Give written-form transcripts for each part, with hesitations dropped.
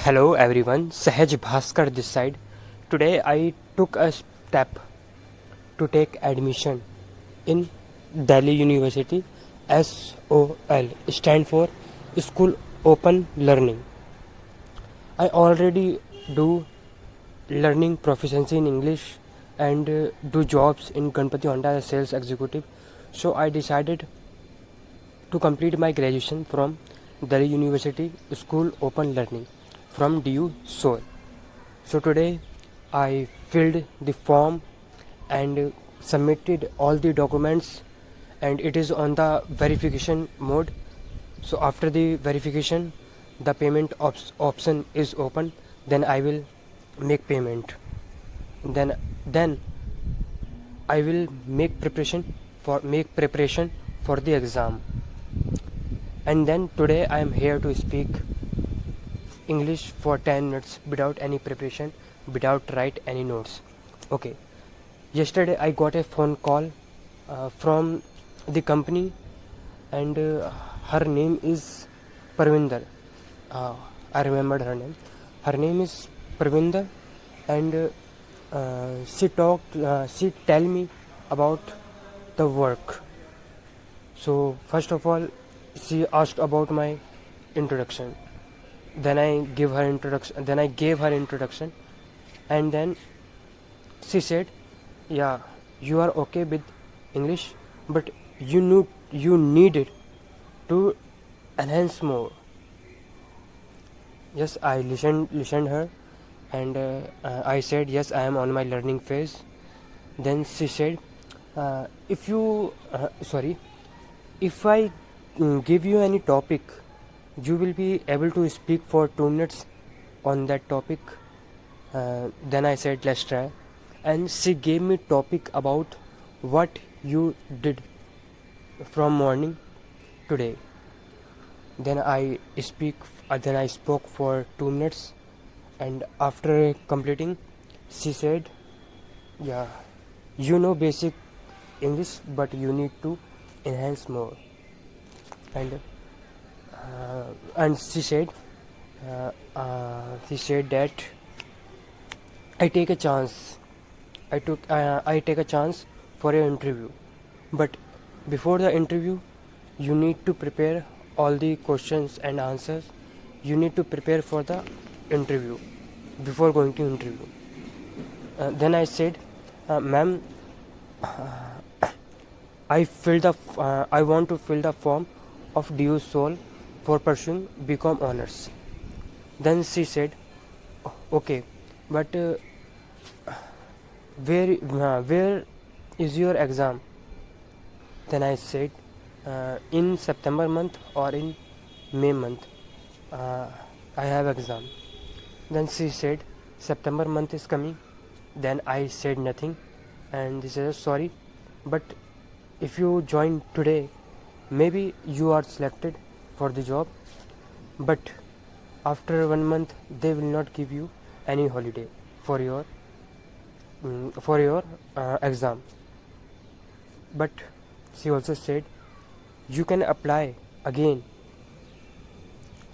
Hello everyone, Sahaj Bhaskar this side. Today I took a step to take admission in Delhi University. SOL stand for School Open Learning. I already do learning proficiency in English and do jobs in Ganpati Honda as sales executive. So I decided to complete my graduation from Delhi University School Open Learning from DU Seoul. So today I filled the form and submitted all the documents, and it is on the verification mode. So after the verification, the payment option is open. Then I will make payment. Then I will make preparation for the exam. And then today I am here to speak English for 10 minutes without any preparation, without write any notes. Okay. Yesterday I got a phone call from the company, and her name is Parvinder. Uh, I remembered her name. Her name is Parvinder, and she tell me about the work. So first of all, she asked about my introduction. Then I gave her introduction, and then she said, "Yeah, you are okay with English, but you needed to enhance more." Yes, I listened her, and I said, "Yes, I am on my learning phase." Then she said, "If you sorry, if I give you any topic, you will be able to speak for 2 minutes on that topic." Then I said, "Let's try." And she gave me topic about what you did from morning today. Then I spoke for 2 minutes, and after completing, she said, "Yeah, you know basic English, but you need to enhance more." And she said that I take a chance. I take a chance for your interview, but before the interview, you need to prepare all the questions and answers. You need to prepare for the interview before going to interview. Then I said, "Ma'am, I want to fill the form of DU Seoul for pursuing BCom honors." Then she said, "Okay, but where is your exam?" Then I said, "In September month or in May month, uh, I have exam." Then she said, "September month is coming." Then I said nothing, and she said, "Sorry, but if you join today, maybe you are selected for the job, but after 1 month they will not give you any holiday for your exam." But she also said, "You can apply again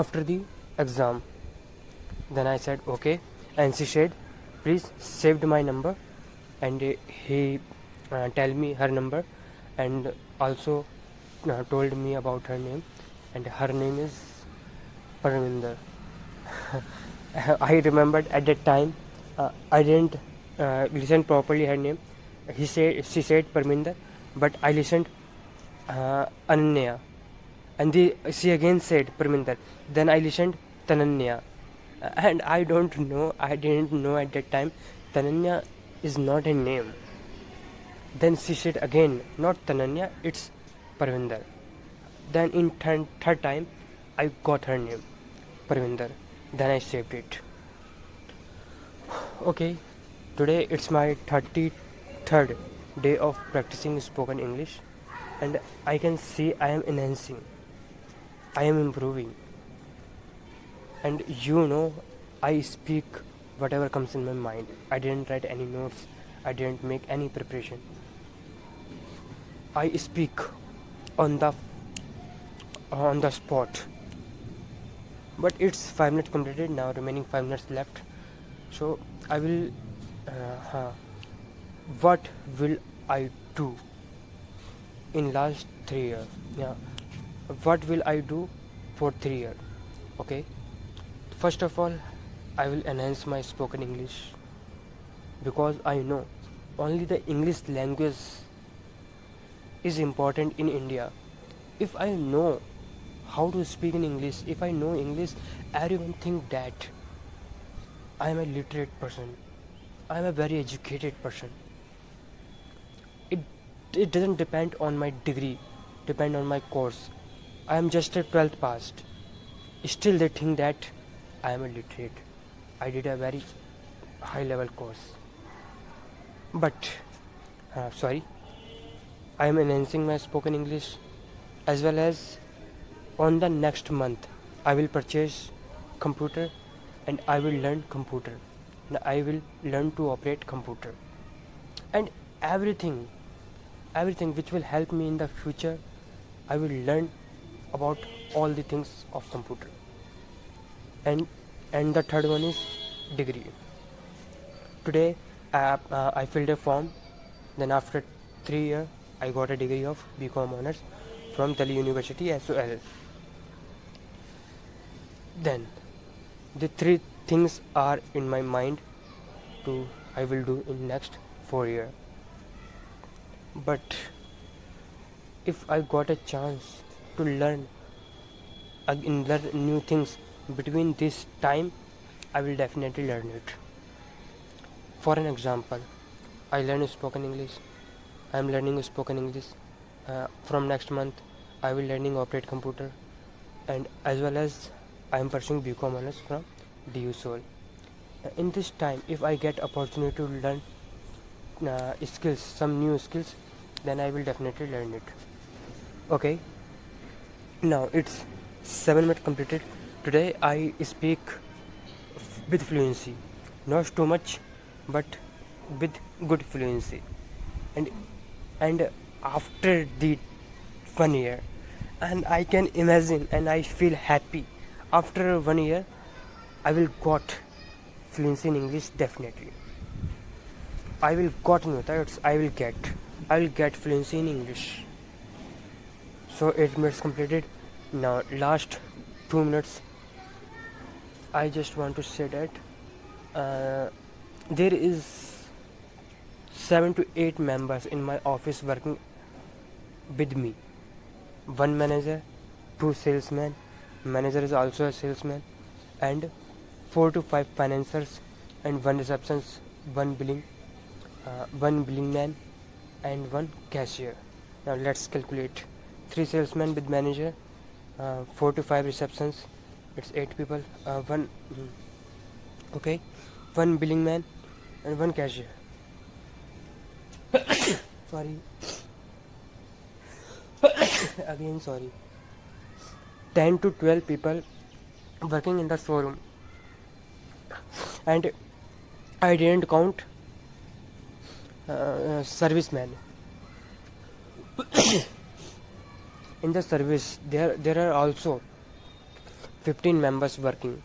after the exam." Then I said, "Okay." And she said, "Please saved my number." And he tell me her number, and also told me about her name, and her name is Parminder. I remembered at that time, I didn't listen properly her name. She said Parminder, but I listened Ananya, and she again said Parminder. Then I listened Tananya, and I didn't know at that time Tananya is not a name. Then she said again, "Not Tananya, it's Parvinder." Then in third time, I got her name, Parvinder. Then I saved it. Okay, today it's my 33rd day of practicing spoken English, and I can see I am enhancing, I am improving, and I speak whatever comes in my mind. I didn't write any notes, I didn't make any preparation. I speak on the spot. but it's 5 minutes completed. Now remaining 5 minutes left. So I will what will I do in last 3 years? Yeah, what will I do for 3 years? Okay, first of all, I will enhance my spoken English, because I know only the English language is important in India. If I know how to speak in English, if I know English, everyone think that I am a literate person, I am a very educated person. it it doesn't depend on my degree, depend on my course. I am just a 12th passed, still they think that I am a literate. I did a very high level course. But sorry, I am enhancing my spoken English, as well as on the next month I will purchase computer, and I will learn computer, and I will learn to operate computer, and everything which will help me in the future. I will learn about all the things of computer. And the third one is degree. Today I filled a form, then after 3 years I got a degree of BCom honors from Delhi University SOL. Then the three things are in my mind to I will do in next 4 years. But if I got a chance to learn learn new things between this time, I will definitely learn it. For an example, I learn spoken English. I am learning spoken English. From next month, I will learning operate computer, and as well as I am pursuing BCom honors from DU Seoul. In this time, if I get opportunity to learn skills, some new skills, then I will definitely learn it. Okay, now it's 7 minutes completed. Today I speak with fluency, not too much, but with good fluency. And after the 1 year, and I can imagine and I feel happy, after 1 year I will got fluency in English. Definitely I will got new thoughts. I will get fluency in English. So 8 minutes completed. Now last 2 minutes, I just want to say that there is 7 to 8 members in my office working with me. One manager, 2 salesmen, manager is also a salesman, and 4 to 5 financiers, and 1 receptionist, 1 billing man, and 1 cashier. Now let's calculate. 3 salesmen with manager, 4 to 5 receptions, it's 8 people. Okay, 1 billing man and 1 cashier. Sorry. Again sorry. 10 to 12 people working in the showroom, and I didn't count servicemen. In the service there are also 15 members working.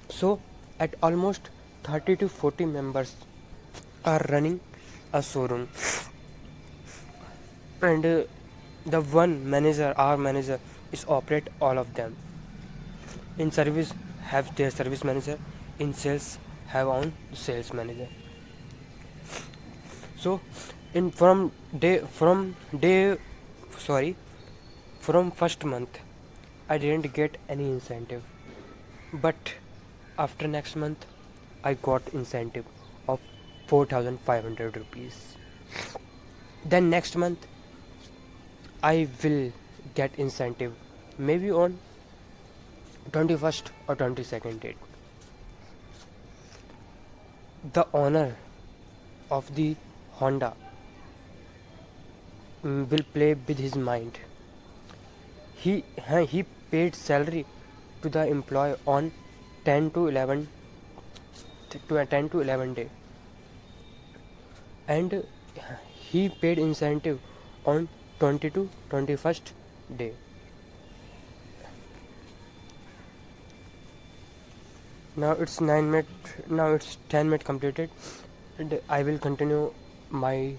So at almost 30 to 40 members are running a showroom, and the one manager, our manager, is operate all of them. In service have their service manager, in sales have own sales manager. So in from first month I didn't get any incentive, but after next month I got incentive of 4,500 rupees. Then next month I will get incentive, maybe on 21st or 22nd date. The owner of the Honda will play with his mind. He paid salary to the employee on 10 to 11 day, and he paid incentive on 20 to 21st day. Now it's 9 minute. Now it's 10 minute completed, and I will continue my